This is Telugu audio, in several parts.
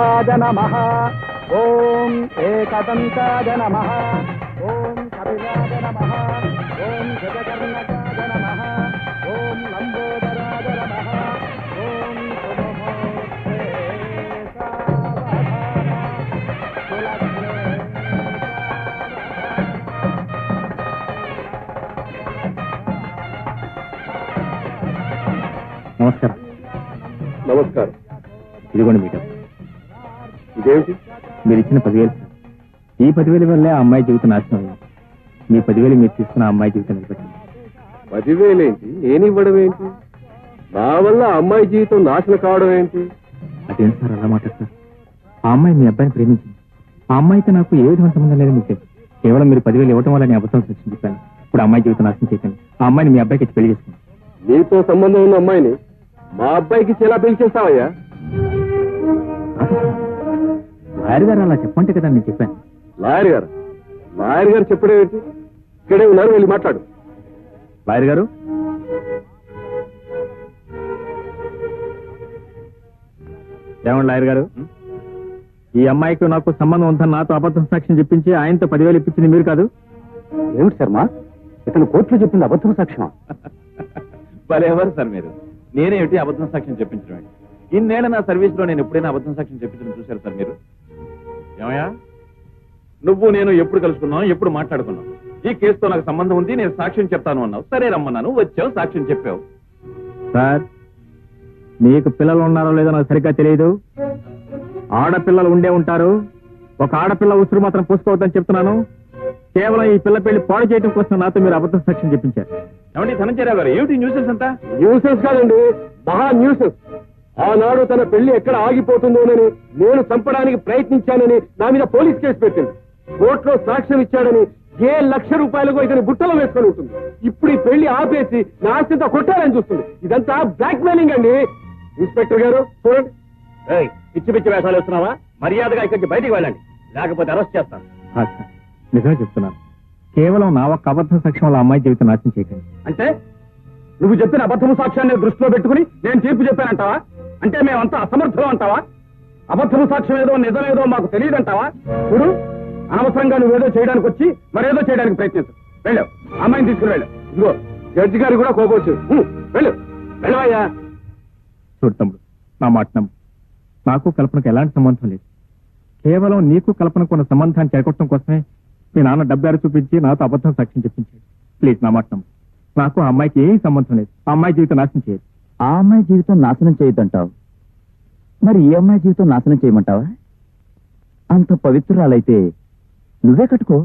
वक्रतुण्डाय नमः ओम एकदन्ताय नमः ओम कपिलाय नमः ओम गजकर्णकाय नमः ओम लंबोदराय नमः ओम सुमहोत्से నమస్కారం. నమస్కారం. ఇదిగోండి మీటర్. ఇదేమిటి? మీరు ఇచ్చిన 10,000. ఈ 10,000 వల్లే ఆ అమ్మాయి జీవితం నాశనం అయింది. మీ 10,000 మీరు తీసుకున్న ఆ అమ్మాయి జీవితం నిలబెట్టింది. 10,000 ఏంటి? నేను ఇవ్వడం ఏంటి? నా వల్ల అమ్మాయి జీవితం నాశనం కావడం ఏంటి? అదేంటి సార్ అలా మాట్లాడతారు? ఆ అమ్మాయి మీ అబ్బాయిని ప్రేమించింది. ఆ అమ్మాయితో నాకు ఏ విధమైన సంబంధం లేదు. మీకు తెలుసు. కేవలం మీరు 10,000 ఇవ్వడం వల్ల నేను అబద్ధం సాక్ష్యం చెప్పాను. ఇప్పుడు అమ్మాయి జీవితం నాశనం చేయకండి. ఆ అమ్మాయిని మీ అబ్బాయికి పెళ్లి చేసుకోండి. నీతో సంబంధం ఉన్న అమ్మాయిని మా అబ్బాయికి ఎలా పెళ్లి చేస్తావయ్యా? లాయర్ గారు అలా చెప్పంటే కదా నేను చెప్పాను. లాయర్ గారు చెప్పడం ఏంటి? ఇక్కడే ఉన్నారు, వెళ్ళి మాట్లాడు. లాయర్ గారు, ఏమండి లాయర్ గారు, ఈ అమ్మాయికి నాకు సంబంధం ఉందని నాతో అబద్ధం సాక్ష్యం చెప్పించి ఆయనతో 10,000 ఇప్పించింది మీరు కాదు? ఏమిటి శర్మ, ఇతను కోర్టులో చెప్పింది అబద్ధం సాక్ష్యం? ఎవరు సార్ మీరు? నేనేమిటి అబద్ధం సాక్ష్యం చెప్పించడం? ఇన్నేళ్ల నా సర్వీస్ లో నేను ఎప్పుడైనా అబద్ధం సాక్ష్యం చెప్పించడం చూశారు సార్ మీరు? ఏమయ్యా, నువ్వు నేను ఎప్పుడు కలుసుకున్నావు, ఎప్పుడు మాట్లాడుకున్నావు? ఈ కేసుతో నాకు సంబంధం ఉంది, నేను సాక్ష్యం చెప్తాను అన్నావు. సరే రమ్మన్నాను, వచ్చావు, సాక్ష్యం చెప్పావు. సార్, మీకు పిల్లలు ఉన్నారో లేదో నాకు సరిగ్గా తెలియదు. ఆడపిల్లలు ఉండే ఉంటారు. ఒక ఆడపిల్ల ఉసురు మాత్రం పూసుకోవద్దని చెప్తున్నాను. కేవలం ఈ పిల్ల పెళ్లి పాడు చేయడం కోసం నాతో మీరు అబద్ధం సాక్ష్యం చెప్పించారు. ఏమండి ధనంజయరావు గారు, ఏమిటి న్యూసెన్స్ అంతా? న్యూసెన్స్ కాదండి, మహా న్యూసెన్స్. ఆనాడు తన పెళ్లి ఎక్కడ ఆగిపోతుందోనని నేను చంపడానికి ప్రయత్నించానని నా మీద పోలీస్ కేసు పెట్టింది. కోర్టులో సాక్ష్యం ఇచ్చాడని ₹1,00,000 ఇతని బుట్టలో వేసుకొని ఉంటుంది. ఇప్పుడు ఈ పెళ్లి ఆపేసి నా ఆస్తితో కొట్టాలని చూస్తుంది. ఇదంతా బ్లాక్ మెయిలింగ్ అండి. ఇన్స్పెక్టర్ గారు చూడండి. పిచ్చి పిచ్చి వేషాలు వేస్తున్నావా? మర్యాదగా ఇక్కడికి బయటికి వెళ్ళండి, లేకపోతే అరెస్ట్ చేస్తాను. నిజమే చెప్తున్నాను. కేవలం నా ఒక్క అబద్ధం సాక్ష్యం వల్ల అమ్మాయి జీవితం నాశనం చేయకండి. అంటే నువ్వు చెప్పిన అబద్ధము సాక్ష్యాన్ని దృష్టిలో పెట్టుకుని నేను తీర్పు చెప్పానంటావా? అంటే మేమంతా అసమర్థులు అంటావా? అబద్ధము సాక్ష్యం ఏదో నిజమేదో మాకు తెలియదంటావా? చూడు, అనవసరంగా నువ్వేదో చేయడానికి వచ్చి మరేదో చేయడానికి ప్రయత్నించు. వెళ్ళు, అమ్మాయిని తీసుకుని వెళ్ళు. ఇదిగో జడ్జి గారు కూడా కోపం వచ్చింది. వెళ్ళు, వెళ్ళవయ్యా. చూడు తమ్ముడు, నా మాట నమ్ము. నాకు కల్పనకు ఎలాంటి సంబంధం లేదు. కేవలం నీకు కల్పనకు ఉన్న సంబంధాన్ని చేకొట్టడం కోసమే మీ నాన్న డబ్బారు చూపించి నాతో అబద్ధం సాక్ష్యం చెప్పించాడు. ప్లీజ్ నా మాట నమ్ము. నాకు ఆ అమ్మాయికి ఏం సంబంధం లేదు. ఆ అమ్మాయి జీవితం నాశనం చేయదు. ఆ అమ్మాయి జీవితం నాశనం చేయొద్దంటావు, మరి ఈ అమ్మాయి జీవితం నాశనం చేయమంటావా? అంత పవిత్రురాలైతే నువ్వే కట్టుకో.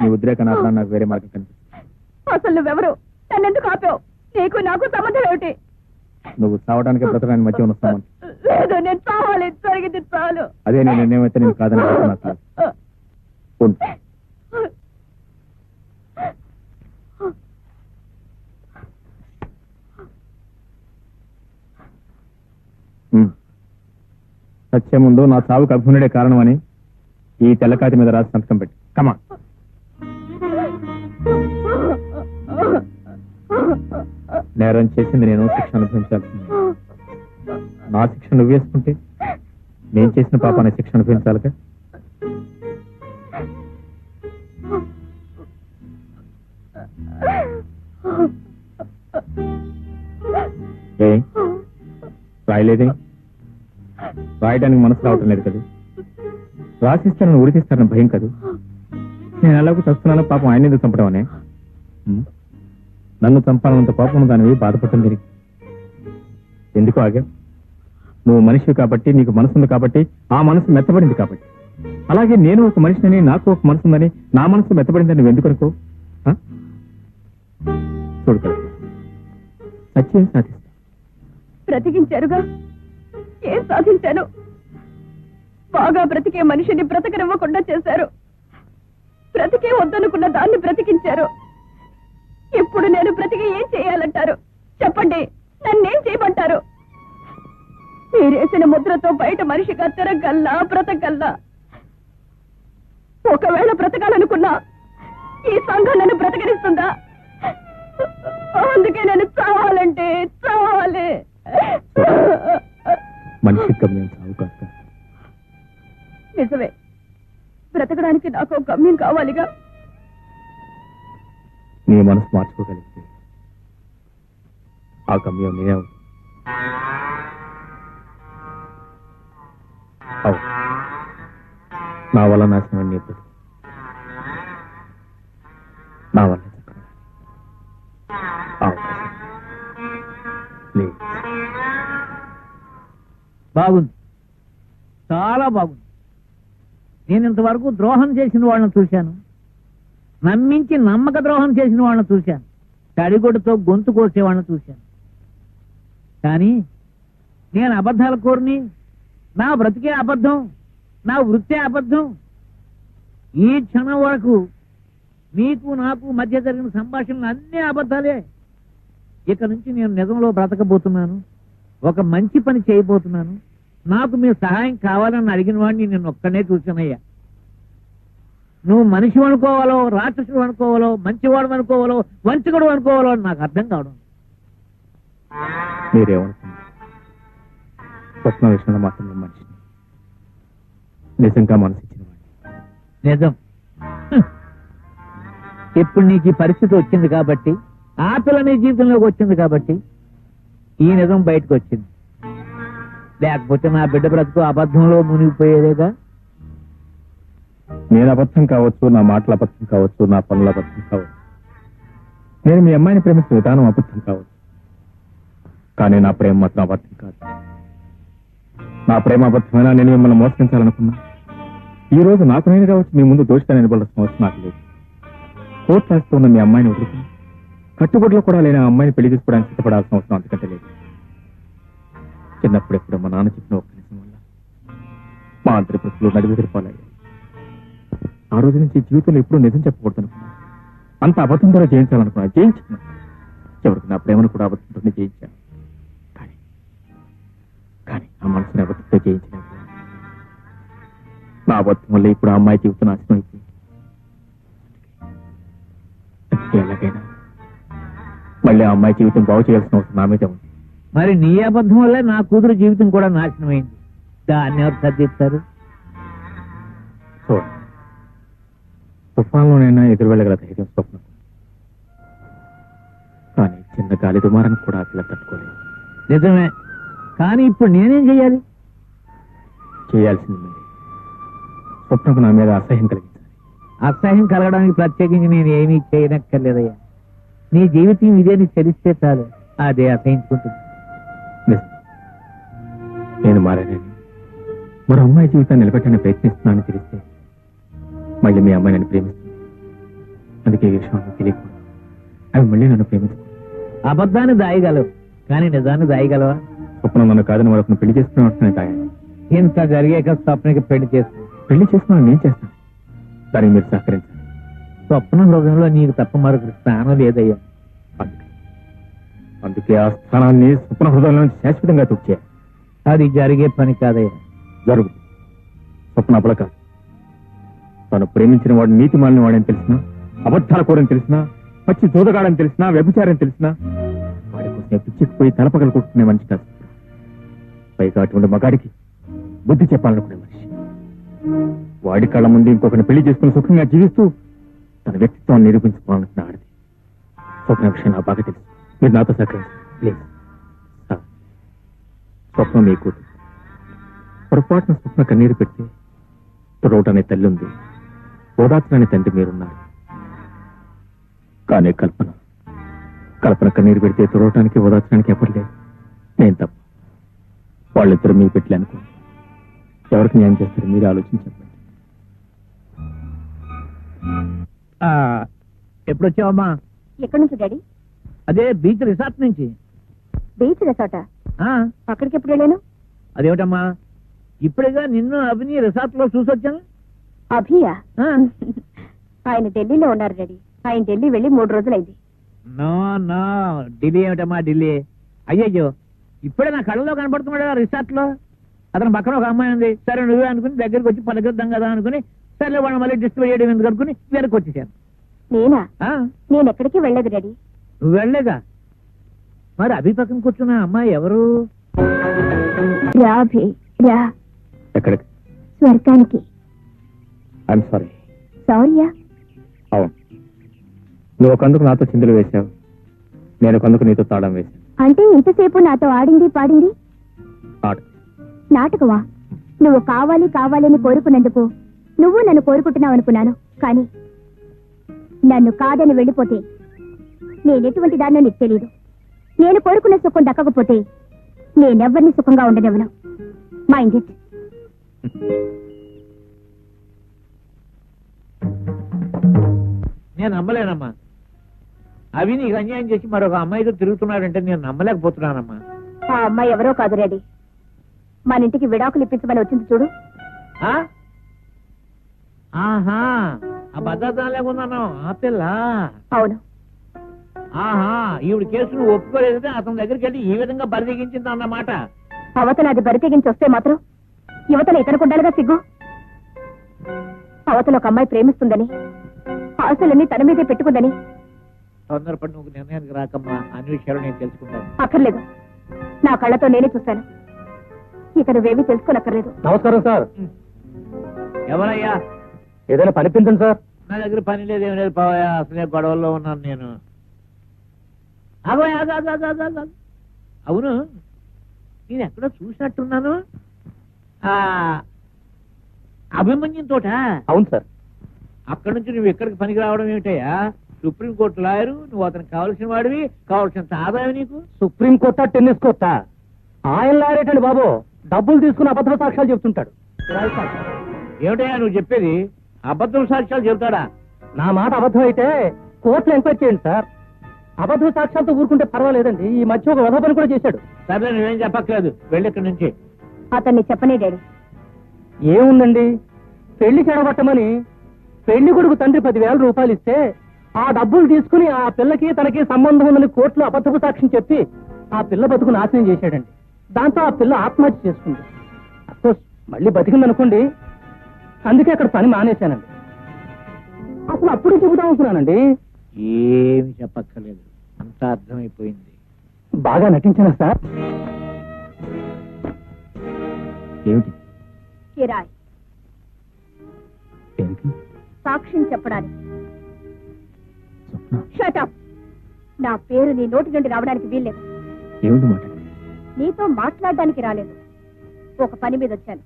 నీ ఉద్రేక నాకు వేరే మార్గం కనిపిస్తుంది. అసలు నువ్వెవరు? నన్నెందుకు ఆపావు? నీకు నాకు సంబంధం ఏమిటి? నువ్వు చావడానికి బ్రతకడానికి మధ్య ఉన్న సంబంధం. లేదు, నేను చావాలి, జరిగింది చాలు. అదే నేను నిర్ణయమైతే నేను కాదని నాకు సత్యం ముందు నా చావుకు అభిమనుడే కారణమని ఈ తెల్లకాతి మీద రాసి సంతకం పెట్టి కమా. నేరం చేసింది నేను, శిక్ష అనుభవించాల్సింది. నా శిక్ష నువ్వు వేసుకుంటే నేను చేసిన పాపాన్ని శిక్ష అనుభవించాలిగా. ఏ రాయలేదే? రాయడానికి మనసు రావటం లేదు కదా. రాసిస్తానని ఉరితీస్తానని భయం కదా. నేను ఎలాగో చస్తున్నానో పాపం ఆయన ఎందుకు చంపడం అనే? నన్ను చంపాలన్నంత కోపం దానివి బాధపడటం దీనికి ఎందుకు ఆగా? నువ్వు మనిషివి కాబట్టి, నీకు మనసుంది కాబట్టి, ఆ మనసు మెత్తబడింది కాబట్టి. అలాగే నేను ఒక మనిషిని, నాకు ఒక మనసు ఉందని, నా మనసు మెత్తబడిందని నువ్వు ఎందుకు అనుకో? ఆ? చూడు కల్పన, సత్యం సాధిస్తా. బ్రతికించారుగా, ఏం సాధించాను? బాగా బ్రతికే మనిషిని బ్రతకనివ్వకుండా చేశారు. బ్రతికే వద్దనుకున్న దాన్ని బ్రతికించారు. ఇప్పుడు నేను బ్రతికి ఏం చేయాలంటారు? చెప్పండి, నన్నేం చేయమంటారు? మీరేసిన ముద్రతో బయట మనిషిగా తిరగల్లా, బ్రతకల్లా. ఒకవేళ బ్రతకాలనుకున్నా ఈ సంఘం నన్ను బ్రతకనిస్తుందా? అందుకే నేను చావాలంటే చావాలి. మనిషి గమ్యం చావు కాస్త. నిజమే, బ్రతకడానికి నాకు ఒక గమ్యం కావాలిగా. నీ మనసు మార్చుకోగలిగితే ఆ గమ్యం నేనే అవుతుంది. అవు, నా వల్ల నాశనం నీ బ్రతుకు, నా వల్ల చక్కగా అవకాశం లేదు. బాగుంది, చాలా బాగుంది. నేను ఇంతవరకు ద్రోహం చేసిన వాళ్ళని చూశాను, నమ్మించి నమ్మక ద్రోహం చేసిన వాళ్ళని చూశాను, తడిగొడ్డుతో గొంతు కోసే వాళ్ళని చూశాను. కానీ నేను అబద్ధాల కోరిని, నా బ్రతికే అబద్ధం, నా వృత్తే అబద్ధం. ఈ క్షణం వరకు నీకు నాకు మధ్య జరిగిన సంభాషణలు అన్నీ అబద్ధాలే. ఇక నుంచి నేను నిజంలో బ్రతకబోతున్నాను, ఒక మంచి పని చేయబోతున్నాను. నాకు మీ సహాయం కావాలని అడిగిన వాడిని నేను ఒక్కనే చూసానయ్యా. నువ్వు మనిషి అనుకోవాలో, రాక్షసుడు అనుకోవాలో, మంచివాడు అనుకోవాలో, వంచకుడు అనుకోవాలో అని నాకు అర్థం కావడం. మీరేమనుకున్నారు? స్వప్న విషయంలో మాత్రం నేను మనిషిని, నిజంగా మనసు ఇచ్చిన వాడిని. నిజం. ఇప్పుడు నీకు ఈ పరిస్థితి వచ్చింది కాబట్టి, ఆ పిల్ల నీ జీవితంలోకి వచ్చింది కాబట్టి ఈ నిజం బయటకు వచ్చింది. లేకపోతే నా బిడ్డ బ్రతుకు అబద్ధంలో మునిగిపోయేదేగా. నేను అబద్ధం కావచ్చు, నా మాటలు అబద్ధం కావచ్చు, నా పనులు అబద్ధం కావచ్చు, నేను మీ అమ్మాయిని ప్రేమించిన విధానం అబద్ధం కావచ్చు, కానీ నా ప్రేమ మాత్రం అబద్ధం కాదు. నా ప్రేమ అబద్ధమైనా నేను మిమ్మల్ని మోసగించాలనుకున్నా ఈ రోజు నాకు నేనుగా వచ్చి మీ ముందు దోషిగా నిలబడాల్సిన అవసరం నాకు లేదు. కోర్టు రాస్తూ ఉన్న మీ అమ్మాయిని వదులుకుని కట్టుబడిలో కూడా లేని ఆ అమ్మాయిని పెళ్లి చేసుకోవడానికి సిద్ధపడాల్సిన అవసరం అంతకంటే లేదు. చిన్నప్పుడు ఎప్పుడు మా నాన్న చెప్పిన ఒక్క నిజం వల్ల మా అందరి ప్రశ్నలు నడివెదిరిపోలయ్యాయి. ఆ రోజు నుంచి జీవితంలో ఎప్పుడూ నిజం చెప్పకూడదు అనుకున్నా, అంత అబద్ధం ద్వారా జయించాలనుకున్నా, జయించాను. చివరికి నా ప్రేమను కూడా అబద్ధంతోనే జయించాను. కానీ నా మనసుని అబద్ధంతో జయించలేదు. నా అబద్ధం వల్ల ఇప్పుడు ఆ అమ్మాయి జీవితం నాశనం అయిపోయింది. ఎలాగైనా మళ్ళీ ఆ అమ్మాయి జీవితం బాగు చేయాల్సిన అవసరం నా మీద ఉంది. మరి నీ అబద్ధం వల్లే నా కూతురు జీవితం కూడా నాశనం అయింది. దాన్ని ఎవరు సర్దిస్తారు? చూడండి, తుఫాన్లోనైనా ఎదురు వెళ్ళగల ధైర్యం స్వప్నం, కానీ చిన్న గాలి దుమారానికి కూడా అట్లా తట్టుకోలేదు. నిజమే, కానీ ఇప్పుడు నేనేం చెయ్యాలి? చేయాల్సింది మీరే. స్వప్నకు నా మీద అసహ్యం కలిగించాలి. అసహ్యం కలగడానికి ప్రత్యేకించి నేను ఏమీ చేయనక్కర్లేదయ్యా. నీ జీవితం ఇదే నీకు తెలిస్తే చాలు, అదే అసహించుకుంటుంది. నిజం, నేను మారానని, మరో అమ్మాయి జీవితాన్ని నిలబెట్టని ప్రయత్నిస్తున్నానని తెలిస్తే మళ్ళీ మీ అమ్మాయి నన్ను ప్రేమిస్తుంది. అందుకే ఈ విషయం తెలియకూడదు. అవి మళ్ళీ నన్ను ప్రేమించు. అబద్ధాన్ని దాయగలవు, కానీ నిజాన్ని దాయగలవా? స్వప్నం నన్ను కాదని మరొకరిని పెళ్లి చేసుకునే తాగాను. ఇంత జరిగాక స్వప్నకి పెళ్లి చేసుకుని పెళ్లి చేసుకున్నాను, నేను చేస్తాను. దానికి మీరు సహకరించాలి. స్వప్న హృదయంలో నీకు తప్ప మరొకరి స్థానం లేదయ్యా. అందుకే ఆ స్థానాన్ని స్వప్న హృదయంలో శాశ్వతంగా తుడిచేయాలి. అది జరిగే పని కాదయ్యా. జరుగు. స్వప్న అబల కాదు. తను ప్రేమించిన వాడు నీతి మాలిన వాడని తెలిసినా, అబద్ధాల కోరని తెలిసినా, పచ్చి జోదగాడని తెలిసినా, వ్యభిచారని తెలిసినా వాడి కోసం పిచ్చిపోయి తలపగలు కొట్టుకునే మనిషి కాదు. పైగా అటువంటి మగాడికి బుద్ధి చెప్పాలనుకునే మనిషి. వాడి కళ్ళ ముందు ఇంకొకరిని పెళ్లి చేసుకుని సుఖంగా జీవిస్తూ తన వ్యక్తిత్వాన్ని నిరూపించుకోవాలనుకున్న ఆడది. స్వప్న విషయం నాకు బాగా తెలుసు. మీరు నాతో సహకరించారు ప్లీజ్. స్వప్నం మీ కూతురు. పొరపాటున స్వప్న కన్నీరు పెట్టి తుడవటనే తల్లి ఉంది, ఓదార్చని తండ్రి మీరున్నారు. కానీ కల్పన కన్నీరు పెడితే తుడవటానికి ఓదార్చడానికి ఎవరు లేదు. నేను తప్ప. వాళ్ళిద్దరు మీ పెట్టి అనుకో. ఎవరికి న్యాయం చేస్తారు మీరు ఆలోచించండి. ఎప్పుడు వచ్చావమ్మా? ఎక్కడి నుంచి డాడీ? అదే బీచ్ రిసార్ట్ నుంచి. బీచ్ రిసార్టా? ఆ, అక్కడికి ఎప్పుడు వెళ్ళాను? అదేమిటమ్మా, ఇప్పుడేగా నిన్ను అభిని రిసార్ట్ లో చూసొచ్చాను. అభియా? ఆ. ఆయన ఢిల్లీలో ఉన్నారు డాడీ. ఆయన ఢిల్లీ వెళ్ళి 3 రోజులైంది. నో నో, ఢిల్లీ ఏమిటమ్మా ఢిల్లీ? అయ్యయ్యో, ఇప్పుడే నా కళ్ళలో కనపడుతున్నాడు రిసార్ట్ లో. అతను పక్కన ఒక అమ్మాయి ఉంది. సరే నువ్వే అనుకుని దగ్గరికి వచ్చి పలకరిద్దాం కదా అనుకుని, సరే వాళ్ళు మళ్ళీ డిస్టర్బ్ చేయడం ఎందుకు అనుకుని వెనక్కి వచ్చేసాను. నేనా? ఆ, నేను ఎక్కడికి వెళ్ళలేదు డాడీ. నువ్వు వెళ్ళలేదా? మరి అభి పక్కన కూర్చున్న అమ్మాయి ఎవరు? రా అభి, రా. ఎక్కడికి? స్వర్గానికి. I'm sorry. సారీయా? అవును, నువ్వు ఒకందుకు నాతో చిందులు వేశావు, నేను ఒకందుకు నీతో తాళం వేశాను. అంటే ఇంతసేపు నాతో ఆడింది పాడింది ఆట. నాటకమా? నువ్వు కావాలి కావాలని కోరుకున్నందుకు నువ్వు నన్ను కోరుకుంటున్నావు అనుకున్నాను. కానీ నన్ను కాదని వెళ్ళిపోతే నేనెటువంటి దాన్నో నీకు తెలీదు. నేను కోరుకున్న సుఖం దక్కకపోతే నేనెవ్వరిని సుఖంగా ఉండనివ్వను. Mind it. నేను నమ్మలేనమ్మా. అవి నీకు అన్యాయం చేసి మరొక అమ్మాయితో తిరుగుతున్నాడంటే నేను నమ్మలేకపోతున్నానమ్మా. ఆ అమ్మాయి ఎవరో కాదు రెడీ. మన ఇంటికి విడాకులు ఇప్పించమని వచ్చింది చూడు. ఆ? ఆహా, ఆ భద్రత లేకున్నాను ఆ పిల్ల. అవును. ఆహా, ఈవిడ కేసును ఒప్పుకోలేదంటే అతని దగ్గరికి వెళ్ళి ఈ విధంగా బరిదిగించింది అన్నమాట. అవతల అది బరి తెగించి వస్తే మాత్రం యువతల ఇతనికి ఉండాలిగా సిగ్గు. అవతల ఒక అమ్మాయి ప్రేమిస్తుందని, ఆశలన్నీ తన మీదే పెట్టుకుందని. తొందరపడి నువ్వు నిర్ణయానికి రాకమ్మా, అన్ని విషయాలు నేను తెలుసుకుంటాను. అక్కర్లేదు, నా కళ్ళతో నేనే చూశాను. ఇక నువ్వేమీ తెలుసుకోనక్కర్లేదు. నమస్కారం సార్. ఎవరయ్యా? ఏదైనా పనిపించండి సార్. నా దగ్గర పని లేదు, ఏం లేదు పోయా, అసలే గొడవల్లో ఉన్నాను నేను. ఆగోయ్, ఆగు, ఆగు, ఆగు, ఆగు, ఆగు. అవును, నేను ఎక్కడో చూసినట్టున్నాను. ఆ అభిమన్యం తోట. అవును సార్. అక్కడి నుంచి నువ్వు ఎక్కడికి పనికి రావడం ఏమిటయ్యా? సుప్రీంకోర్టు లాయరు, నువ్వు అతనికి కావాల్సిన వాడివి, కావాల్సినంత ఆదాయం నీకు. సుప్రీం కోర్టా, టెన్నిస్ కోర్టా? ఆయన లారేటండి బాబు, డబ్బులు తీసుకుని అబద్ధ సాక్ష్యాలు చెప్తుంటాడు. ఏమిటయ్యా నువ్వు చెప్పేది? అబద్ధం సాక్ష్యాలు చెబుతాడా? నా మాట అబద్ధం అయితే కోర్టులో ఎంక్వైరీ చేయండి సార్. అబద్ధ సాక్ష్యాలతో ఊరుకుంటే పర్వాలేదండి. ఈ మధ్య ఒక వధ పని కూడా చేశాడు. సరే నువ్వేం చెప్పక్కర్లేదు, వెళ్ళి ఇక్కడి నుంచి. అతన్ని చెప్పనే డాడీ. ఏముందండి, పెళ్లి చెడగొట్టమని పెళ్లి కొడుకు తండ్రి 10,000 రూపాయలు ఇస్తే ఆ డబ్బులు తీసుకుని ఆ పిల్లకి తనకి సంబంధం ఉందని కోర్టులో అబద్ధపు సాక్ష్యం చెప్పి ఆ పిల్ల బతుకు నాశనం చేశాడండి. దాంతో ఆ పిల్ల ఆత్మహత్య చేసుకుంది. అఫ్కోర్స్ మళ్ళీ బతికిందనుకోండి, అందుకే అక్కడ పని మానేశానండి. అసలు అప్పుడు చెబుదాం అనుకున్నానండి. ఏమి చెప్పక్కర్లేదు, అంతా అర్థమైపోయింది. బాగా నటించానా సార్? ఏమిటి? కిరాయ్ ఏమిటి? సాక్ష్యం చెప్పడానికి. Shut up. నా పేరు నీ నోటి నుండి రావడానికి వీల్లేదు. ఏమిటి మాట? నీతో మాట్లాడడానికి రాలేదు, ఒక పని మీద వచ్చాను.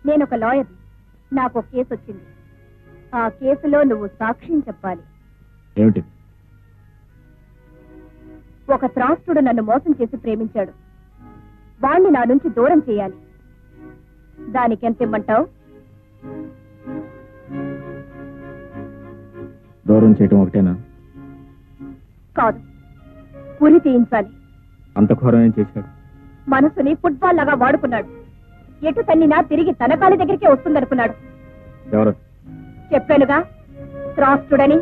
నేను ఒక లాయర్. నాకు ఒక కేసు వచ్చింది. ఆ కేసులో నువ్వు సాక్ష్యం చెప్పాలి. ఏమిటి? ఒక త్రాస్తుడు నన్ను మోసం చేసి ప్రేమించాడు. వాణ్ణి నా నుంచి దూరం చేయాలి. దానికి ఎంత ఇమ్మంటావు? దూరం చేయటం ఒకటేనా? కాదు, ఉరి తీయించాలి. అంత ఘోరం ఏం చేశాడు? మనసుని ఫుట్బాల్ లాగా వాడుకున్నాడు. ఎటు తన్నినా తిరిగి తన కాలి దగ్గరికే వస్తుందనుకున్నాడు. ఎవరు? చెప్పానుగా, త్రాస్తుడని.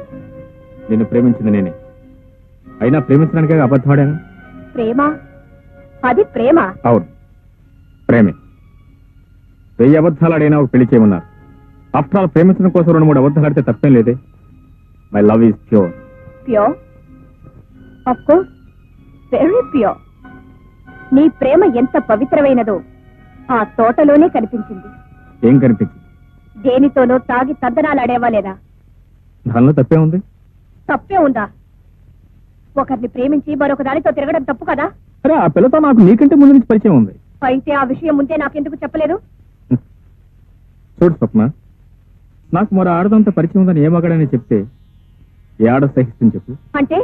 నిన్ను ప్రేమించింది నేనే. అయినా ప్రేమించడానికే అబద్ధమాడాను. ప్రేమ? అది ప్రేమ? అవును, ప్రేమే. 1000 అబద్ధాలు ఆడైనా ఒక పెళ్లి చేయమన్నారు. ఆఫ్టర్ ఆల్ ప్రేమించడం కోసం 2-3 అబద్ధాలు ఆడితే తప్పేం లేదే. My love is pure. Pure? Of course, very pure. నీ ప్రేమ ఎంత పవిత్రమైనదో ఆ తోటలోనే కనిపించింది. ఏం కనిపించింది? దేనితోనో తాగి తద్దనాలాడేవా లేదా? దానిలో తప్పే ఉంది. తప్పే ఉందా? ఒకరిని ప్రేమించి మరొక దానితో తిరగడం తప్పు కదా? అరే, ఆ పిల్లతో నాకు నీకంటే ముందు నుంచి పరిచయం ఉంది. అయితే ఆ విషయం ముందే నాకెందుకు చెప్పలేదు? చూడు స్వప్న, నాకు మరో ఆడదంతా పరిచయం ఉందని ఏ మగాడని చెప్తే ఏ ఆడ సహిస్తుంది చెప్పు? అంటే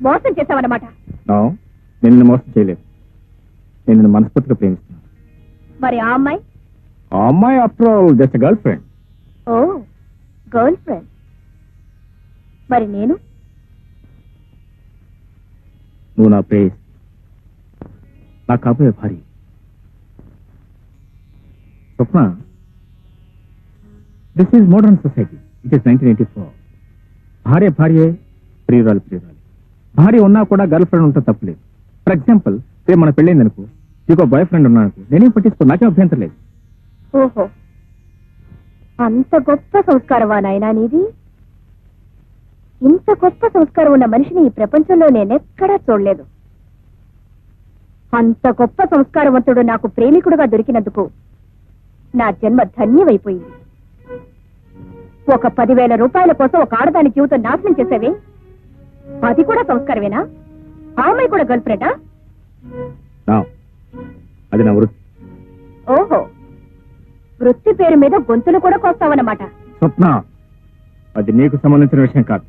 మోసం చేశావన్నమాట. నేను నిన్ను మోసం చేయలేదు. నేను నిన్ను మనస్ఫూర్తిగా ప్రేమిస్తున్నాను. మరి ఆ అమ్మాయి? ఆ అమ్మాయి after all just girlfriend. ఓ, గర్ల్ ఫ్రెండ్. మరి నేను నువ్వు నా ప్రేయస్, నా కాబోయే భార్య. Swapna, this is modern society. It is 1984. భార్య భార్యే, ప్రియురాలు ప్రియురాలు. భార్య ఉన్నా కూడా గర్ల్ ఫ్రెండ్ ఉంటే తప్పులేదు. ఫర్ ఎగ్జాంపుల్, రేపు మన పెళ్ళైంది అనుకో, నీకు బాయ్ ఫ్రెండ్ ఉన్నానుకో, నేనేం పట్టించుకో, నాకేం అభ్యంతరం లేదు. ఓహో, అంత గొప్ప సంస్కారమా నాయనా నీది? ఇంత గొప్ప సంస్కారం ఉన్న మనిషిని ఈ ప్రపంచంలో నేనెక్కడా చూడలేదు. అంత గొప్ప సంస్కారవంతుడు నాకు ప్రేమికుడుగా దొరికినందుకు నా జన్మ ధన్యమైపోయింది. ఒక 10,000 రూపాయల కోసం ఒక ఆడదాని జీవితం నాశనం చేసేవే, అది కూడా సంస్కారమేనా? ఆ అమ్మాయి కూడా గర్ల్ ఫ్రెండా? అది నా వృత్తి. ఓహో, వృత్తి పేరు మీద గొంతులు కూడా కోస్తావన్నమాట. స్వప్న, అది నీకు సంబంధించిన విషయం కాదు.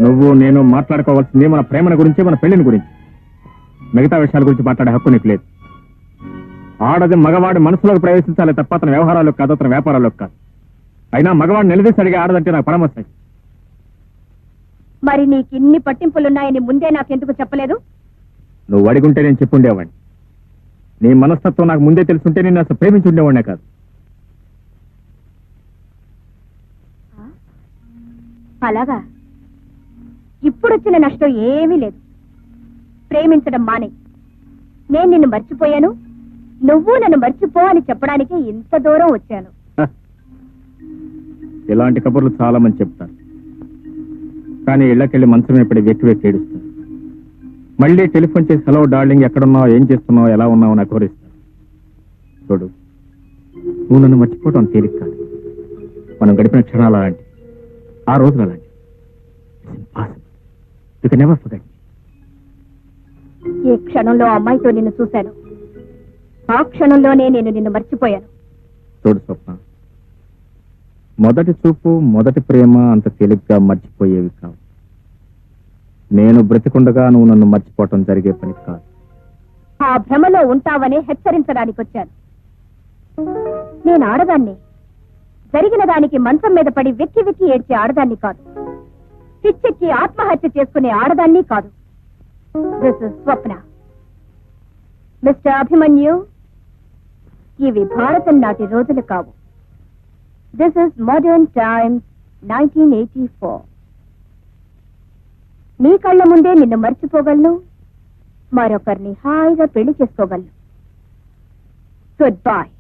నువ్వు నేను మాట్లాడుకోవాల్సింది మన ప్రేమల గురించి, మన పెళ్లిని గురించి. మిగతా విషయాల గురించి మాట్లాడే హక్కు నీకు లేదు. ఆడది మగవాడి మనసులోకి ప్రవేశించాలి తప్ప అతని వ్యవహారాలకు కాదు, అతని వ్యాపారాలకు కాదు. అయినా మగవాడు నిలదీసి అడిగే ఆడదంటే నాకు పరమస్తాయి. మరి నీకు ఇన్ని పట్టింపులున్నాయని ముందే నాకెందుకు చెప్పలేదు? నువ్వు అడిగుంటే నేను చెప్పుండేవాడిని. నీ మనస్తత్వం నాకు ముందే తెలుసుంటే నేను అసలు ప్రేమించి ఉండేవాడినే కాదు. అలాగా? ఇప్పుడొచ్చిన నష్టం ఏమీ లేదు. ప్రేమించడం మానే. నేను నిన్ను మర్చిపోయాను, నువ్వు నన్ను మర్చిపో అని చెప్పడానికి ఇంత దూరం వచ్చాను. ఇలాంటి కబుర్లు చాలా మంది చెప్తారు, కానీ ఇళ్లకెళ్ళి మంచమే పడి వెక్కి వెక్కి ఏడుస్తారు. మళ్ళీ టెలిఫోన్ చేసి హలో డార్లింగ్, ఎక్కడున్నావు, ఏం చేస్తున్నావు, ఎలా ఉన్నావు నాకు కోరిస్తారు. చూడు, నువ్వు నన్ను మర్చిపోవడం తేలిక కాదు. మనం గడిపిన క్షణాలు అలాంటి, ఆ రోజులు అలాంటి. You can never forget. ఏ క్షణంలో అమ్మాయితో నిన్ను చూశాను, ఆ క్షణంలోనే నేను నిన్ను మర్చిపోయాను. చూడు స్వప్న, మొదటి చూపు, మొదటి ప్రేమ అంత తేలిగ్గా మర్చిపోయేవి కావు. నేను బ్రతికుండగా నువ్వు నన్ను మర్చిపోవటం జరిగే పని కాదు. ఆ భ్రమలో ఉంటావని హెచ్చరించడానికి వచ్చాను. నేను ఆడదాన్ని, జరిగిన దానికి మంచం మీద పడి వెక్కి వెక్కి ఏడ్చే ఆడదాన్ని కాదు. పిచ్చెక్కి ఆత్మహత్య చేసుకునే ఆడదాన్ని కాదు. This is Swapna. Mister Abhimanyu, ఇవి భారతం నాటి రోజులు కావు. This is modern times 1984. నీ కళ్ళ ముందే నిన్ను మర్చిపోగలను, మరొకరిని హాయిగా పెళ్లి చేసుకోగలను. Good bye.